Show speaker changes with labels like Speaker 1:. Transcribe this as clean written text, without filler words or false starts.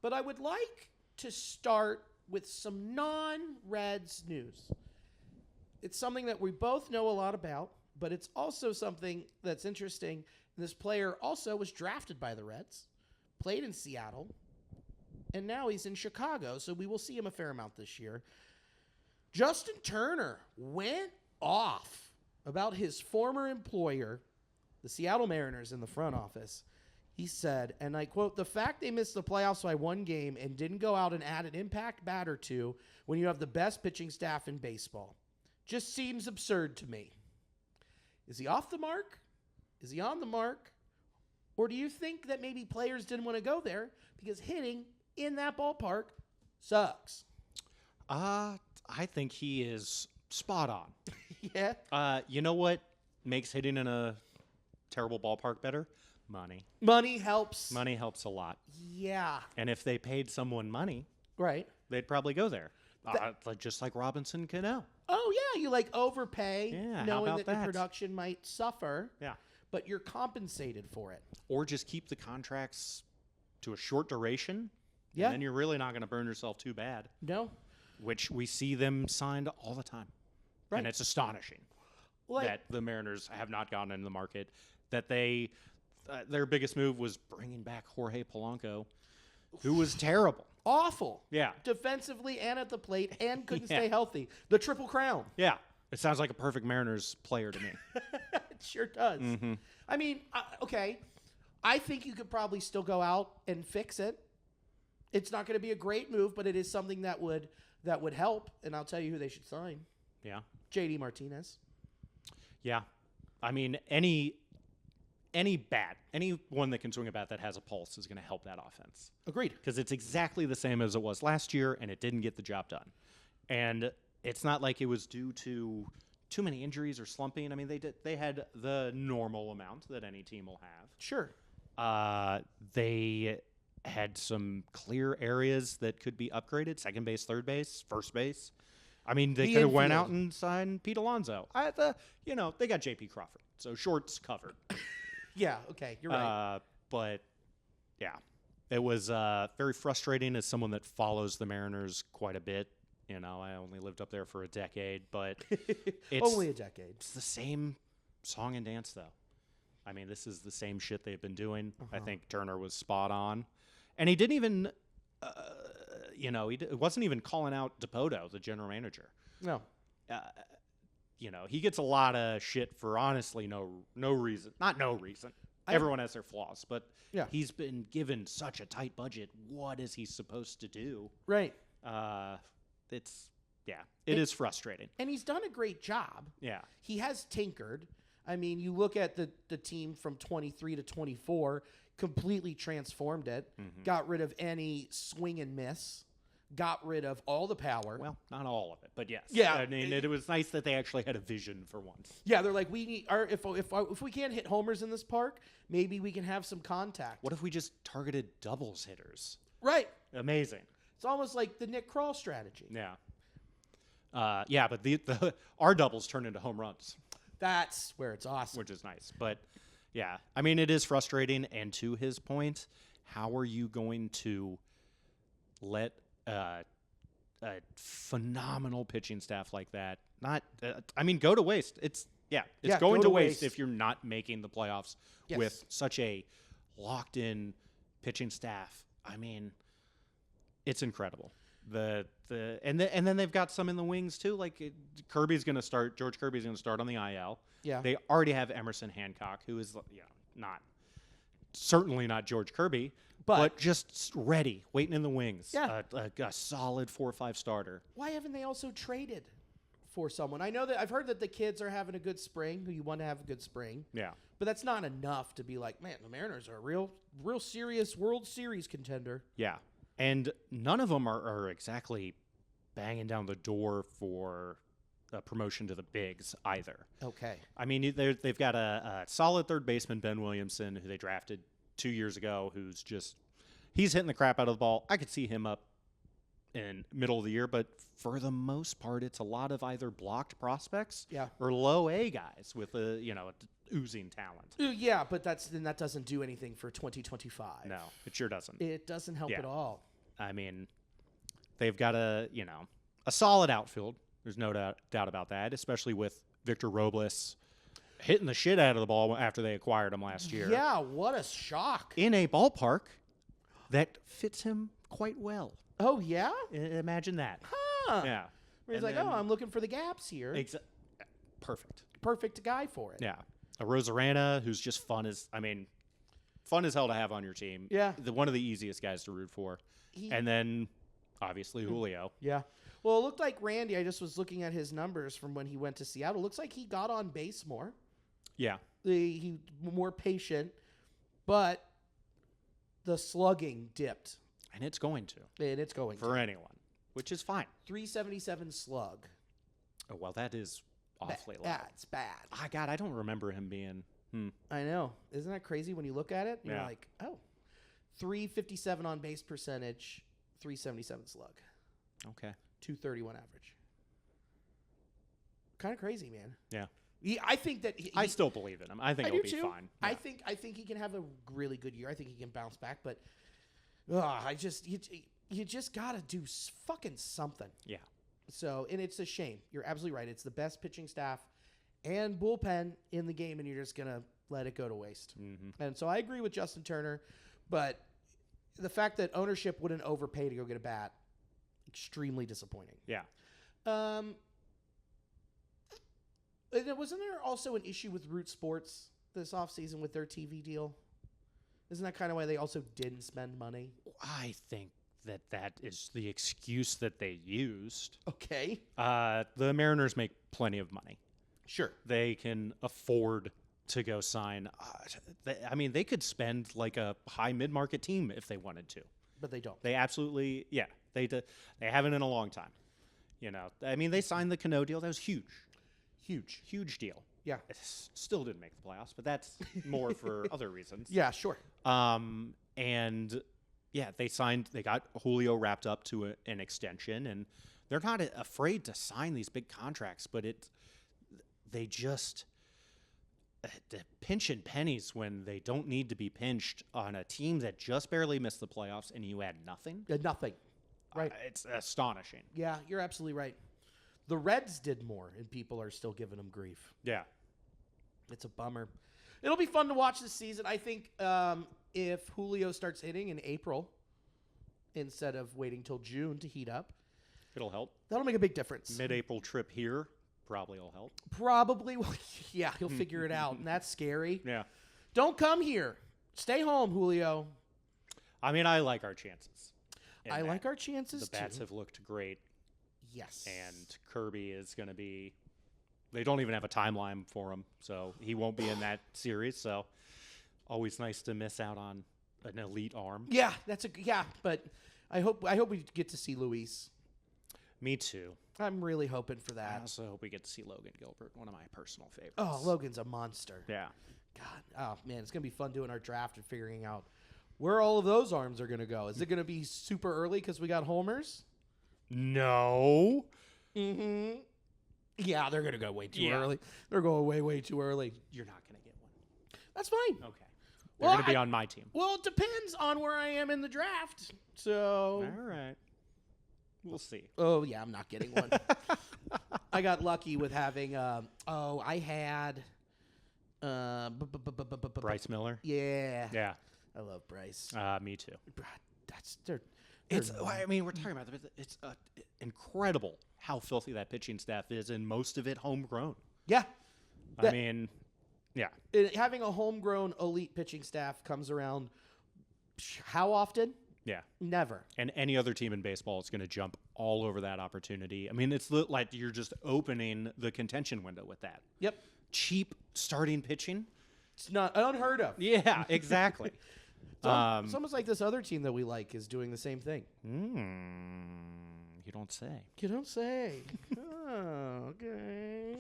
Speaker 1: but I would like to start with some non-Reds news. It's something that we both know a lot about, but it's also something that's interesting. This player also was drafted by the Reds, played in Seattle, and now he's in Chicago, so we will see him a fair amount this year. Justin Turner went off about his former employer, the Seattle Mariners, in the front office. He said, and I quote, "The fact they missed the playoffs by one game and didn't go out and add an impact bat or two when you have the best pitching staff in baseball just seems absurd to me." Is he off the mark? Is he on the mark? Or do you think that maybe players didn't want to go there because hitting in that ballpark sucks?
Speaker 2: I think he is spot on.
Speaker 1: Yeah.
Speaker 2: You know what makes hitting in a terrible ballpark better? Money.
Speaker 1: Money helps.
Speaker 2: Money helps a lot.
Speaker 1: Yeah.
Speaker 2: And if they paid someone money,
Speaker 1: Right.
Speaker 2: they'd probably go there. Just like Robinson Cano.
Speaker 1: Oh, yeah. You overpay
Speaker 2: Yeah, how
Speaker 1: knowing
Speaker 2: about
Speaker 1: that your
Speaker 2: that?
Speaker 1: production might suffer.
Speaker 2: Yeah.
Speaker 1: But you're compensated for it.
Speaker 2: Or just keep the contracts to a short duration.
Speaker 1: Yeah.
Speaker 2: And then you're really not going to burn yourself too bad,
Speaker 1: No.
Speaker 2: which we see them signed all the time.
Speaker 1: Right.
Speaker 2: And it's astonishing that the Mariners have not gotten into the market, that their biggest move was bringing back Jorge Polanco, who was terrible.
Speaker 1: Awful.
Speaker 2: Yeah.
Speaker 1: Defensively and at the plate and couldn't
Speaker 2: Yeah.
Speaker 1: stay healthy. The Triple Crown.
Speaker 2: Yeah. It sounds like a perfect Mariners player to me.
Speaker 1: It sure does.
Speaker 2: Mm-hmm.
Speaker 1: I mean, okay. I think you could probably still go out and fix it. It's not going to be a great move, but it is something that would help. And I'll tell you who they should sign.
Speaker 2: Yeah.
Speaker 1: JD Martinez.
Speaker 2: Yeah. I mean, anyone that can swing a bat that has a pulse is going to help that offense.
Speaker 1: Agreed.
Speaker 2: Because it's exactly the same as it was last year, and it didn't get the job done. And it's not like it was due to too many injuries or slumping. I mean, they had the normal amount that any team will have.
Speaker 1: Sure.
Speaker 2: They had some clear areas that could be upgraded: second base, third base, first base. I mean, they could have went out and signed Pete Alonso. They got J.P. Crawford, so shorts covered.
Speaker 1: Yeah, okay, you're right.
Speaker 2: But, yeah, it was very frustrating as someone that follows the Mariners quite a bit. I only lived up there for a decade, but it's
Speaker 1: Only a decade.
Speaker 2: It's the same song and dance, though. I mean, this is the same shit they've been doing. I think Turner was spot on. And he didn't even, he wasn't even calling out Dipoto, the general manager.
Speaker 1: No.
Speaker 2: He gets a lot of shit for honestly no reason. Not no reason. Everyone has their flaws, but he's been given such a tight budget. What is he supposed to do?
Speaker 1: Right.
Speaker 2: It is frustrating.
Speaker 1: And he's done a great job.
Speaker 2: Yeah.
Speaker 1: He has tinkered. I mean, you look at the team from 23 to 24, completely transformed it, got rid of any swing and miss, got rid of all the power.
Speaker 2: Well, not all of it, but yes.
Speaker 1: Yeah.
Speaker 2: I mean, it was nice that they actually had a vision for once.
Speaker 1: Yeah, they're like, we need if we can't hit homers in this park, maybe we can have some contact.
Speaker 2: What if we just targeted doubles hitters?
Speaker 1: Right.
Speaker 2: Amazing.
Speaker 1: It's almost like the Nick Kroll strategy.
Speaker 2: Yeah. But our doubles turn into home runs.
Speaker 1: That's where it's awesome.
Speaker 2: Which is nice. But, yeah, I mean, it is frustrating. And to his point, how are you going to let a phenomenal pitching staff like that go to waste? It's going to waste if you're not making the playoffs with such a locked-in pitching staff. I mean, it's incredible. And then they've got some in the wings too. Like George Kirby's going to start on the IL.
Speaker 1: Yeah.
Speaker 2: They already have Emerson Hancock, who is certainly not George Kirby, but just ready, waiting in the wings.
Speaker 1: Yeah.
Speaker 2: A solid 4 or 5 starter.
Speaker 1: Why haven't they also traded for someone? I know that I've heard that the kids are having a good spring. Who you want to have a good spring.
Speaker 2: Yeah.
Speaker 1: But that's not enough to be like, man, the Mariners are a real serious World Series contender.
Speaker 2: Yeah. And none of them are exactly banging down the door for a promotion to the bigs either.
Speaker 1: Okay.
Speaker 2: I mean, they've got a solid third baseman, Ben Williamson, who they drafted 2 years ago, he's hitting the crap out of the ball. I could see him up in middle of the year, but for the most part, it's a lot of either blocked prospects or low A guys with a oozing talent.
Speaker 1: Yeah, but that doesn't do anything for 2025.
Speaker 2: No, it sure doesn't.
Speaker 1: It doesn't help at all.
Speaker 2: I mean, they've got a solid outfield. There's no doubt about that, especially with Victor Robles hitting the shit out of the ball after they acquired him last year.
Speaker 1: Yeah, what a shock.
Speaker 2: In a ballpark that fits him quite well.
Speaker 1: Oh, yeah?
Speaker 2: Imagine that.
Speaker 1: Huh.
Speaker 2: Yeah.
Speaker 1: Where he's I'm looking for the gaps here.
Speaker 2: Perfect.
Speaker 1: Perfect guy for it.
Speaker 2: Yeah. A Rosarena who's just fun as hell to have on your team.
Speaker 1: Yeah.
Speaker 2: One of the easiest guys to root for. And then, obviously, Julio.
Speaker 1: Yeah. Well, it looked like Randy, I just was looking at his numbers from when he went to Seattle. It looks like he got on base more.
Speaker 2: Yeah.
Speaker 1: He more patient, but the slugging dipped.
Speaker 2: And it's going to.
Speaker 1: For
Speaker 2: anyone, which is fine.
Speaker 1: 377 slug.
Speaker 2: Oh, well, that is awfully low.
Speaker 1: That's bad.
Speaker 2: God, I don't remember him being.
Speaker 1: I know. Isn't that crazy when you look at it? You're like, 357 on base percentage, 377 slug.
Speaker 2: Okay.
Speaker 1: 231 average. Kind of crazy, man.
Speaker 2: Yeah.
Speaker 1: I think that
Speaker 2: I still believe in him. I think he'll be fine.
Speaker 1: Yeah. I think he can have a really good year. I think he can bounce back, but you just got to do fucking something.
Speaker 2: Yeah.
Speaker 1: So, and it's a shame. You're absolutely right. It's the best pitching staff and bullpen in the game, and you're just going to let it go to waste.
Speaker 2: Mm-hmm.
Speaker 1: And so I agree with Justin Turner, but the fact that ownership wouldn't overpay to go get a bat, extremely disappointing.
Speaker 2: Yeah.
Speaker 1: Wasn't there also an issue with Root Sports this offseason with their TV deal? Isn't that kind of why they also didn't spend money?
Speaker 2: I think that is the excuse that they used.
Speaker 1: Okay.
Speaker 2: The Mariners make plenty of money.
Speaker 1: Sure.
Speaker 2: They can afford to go sign. They could spend like a high mid-market team if they wanted to.
Speaker 1: But they don't.
Speaker 2: They absolutely, they haven't in a long time. They signed the Cano deal. That was huge. Huge deal.
Speaker 1: Yeah.
Speaker 2: It still didn't make the playoffs, but that's more for other reasons.
Speaker 1: Yeah, sure.
Speaker 2: They got Julio wrapped up to an extension, and they're not afraid to sign these big contracts, but they just pinch and pennies when they don't need to be pinched on a team that just barely missed the playoffs, and you had nothing.
Speaker 1: Nothing. Right.
Speaker 2: It's astonishing.
Speaker 1: Yeah, you're absolutely right. The Reds did more, and people are still giving them grief.
Speaker 2: Yeah.
Speaker 1: It's a bummer. It'll be fun to watch this season. I think if Julio starts hitting in April instead of waiting till June to heat up,
Speaker 2: it'll help.
Speaker 1: That'll make a big difference.
Speaker 2: Mid-April trip here probably will help.
Speaker 1: Probably. Yeah, he'll figure it out, and that's scary.
Speaker 2: Yeah.
Speaker 1: Don't come here. Stay home, Julio.
Speaker 2: I like our chances.
Speaker 1: I like our chances,
Speaker 2: too. The bats have looked great.
Speaker 1: Yes.
Speaker 2: And Kirby is going to be – they don't even have a timeline for him, so he won't be in that series. So always nice to miss out on an elite arm.
Speaker 1: Yeah, but I hope we get to see Luis.
Speaker 2: Me too.
Speaker 1: I'm really hoping for that.
Speaker 2: I also hope we get to see Logan Gilbert, one of my personal favorites.
Speaker 1: Oh, Logan's a monster.
Speaker 2: Yeah.
Speaker 1: God. Oh, man, it's going to be fun doing our draft and figuring out where all of those arms are going to go. Is it going to be super early because we got homers?
Speaker 2: No.
Speaker 1: Mm-hmm. Yeah, they're going to go way too early. They're going way too early.
Speaker 2: You're not going to get one.
Speaker 1: That's fine.
Speaker 2: Okay. They're going to be on my team.
Speaker 1: Well, it depends on where I am in the draft. So.
Speaker 2: All right. We'll see.
Speaker 1: Oh, yeah, I'm not getting one. I got lucky with having, I had.
Speaker 2: Bryce Miller?
Speaker 1: Yeah.
Speaker 2: Yeah.
Speaker 1: I love Bryce.
Speaker 2: Me too. We're talking about it's incredible how filthy that pitching staff is, and most of it homegrown.
Speaker 1: Yeah.
Speaker 2: Having
Speaker 1: a homegrown elite pitching staff comes around how often?
Speaker 2: Yeah.
Speaker 1: Never.
Speaker 2: And any other team in baseball is going to jump all over that opportunity. It's like you're just opening the contention window with that.
Speaker 1: Yep.
Speaker 2: Cheap starting pitching.
Speaker 1: It's not unheard of.
Speaker 2: Yeah, exactly.
Speaker 1: It's almost like this other team that we like is doing the same thing.
Speaker 2: You don't say.
Speaker 1: You don't say. Oh, okay.